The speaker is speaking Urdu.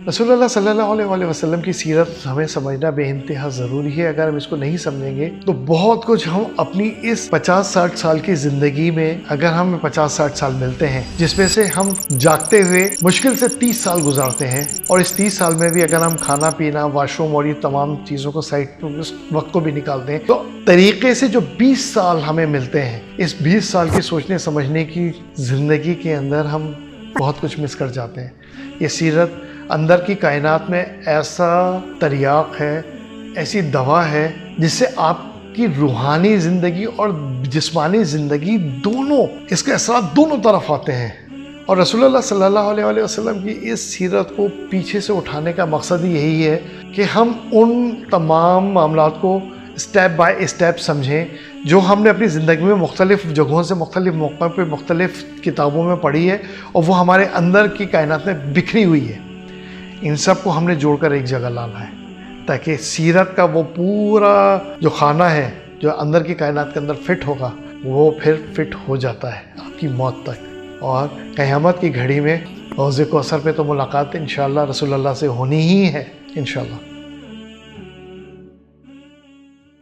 رسول اللہ صلی اللہ علیہ وسلم کی سیرت ہمیں سمجھنا بے انتہا ضروری ہے۔ اگر ہم اس کو نہیں سمجھیں گے تو بہت کچھ ہم اپنی اس 50-60 سال کی زندگی میں، اگر ہمیں 50-60 سال ملتے ہیں جس میں سے ہم جاگتے ہوئے مشکل سے 30 سال گزارتے ہیں، اور اس 30 سال میں بھی اگر ہم کھانا پینا، واش روم اور یہ تمام چیزوں کو سائڈ پہ اس وقت کو بھی نکالتے ہیں، تو طریقے سے جو 20 سال ہمیں ملتے ہیں، اس 20 سال کی سوچنے سمجھنے کی زندگی کے اندر ہم بہت کچھ مس کر جاتے ہیں۔ یہ سیرت اندر کی کائنات میں ایسا تریاق ہے، ایسی دوا ہے جس سے آپ کی روحانی زندگی اور جسمانی زندگی دونوں، اس کے اثرات دونوں طرف آتے ہیں۔ اور رسول اللہ صلی اللہ علیہ وسلم کی اس سیرت کو پیچھے سے اٹھانے کا مقصد ہی یہی ہے کہ ہم ان تمام معاملات کو اسٹیپ بائی اسٹیپ سمجھیں جو ہم نے اپنی زندگی میں مختلف جگہوں سے، مختلف موقع پہ، مختلف کتابوں میں پڑھی ہے، اور وہ ہمارے اندر کی کائنات میں بکھری ہوئی ہے۔ ان سب کو ہم نے جوڑ کر ایک جگہ لانا ہے تاکہ سیرت کا وہ پورا جو خانہ ہے جو اندر کی کائنات کے اندر فٹ ہوگا، وہ پھر فٹ ہو جاتا ہے آپ کی موت تک۔ اور قیامت کی گھڑی میں حوض کوثر پہ تو ملاقات انشاءاللہ رسول اللہ سے ہونی ہی ہے انشاءاللہ۔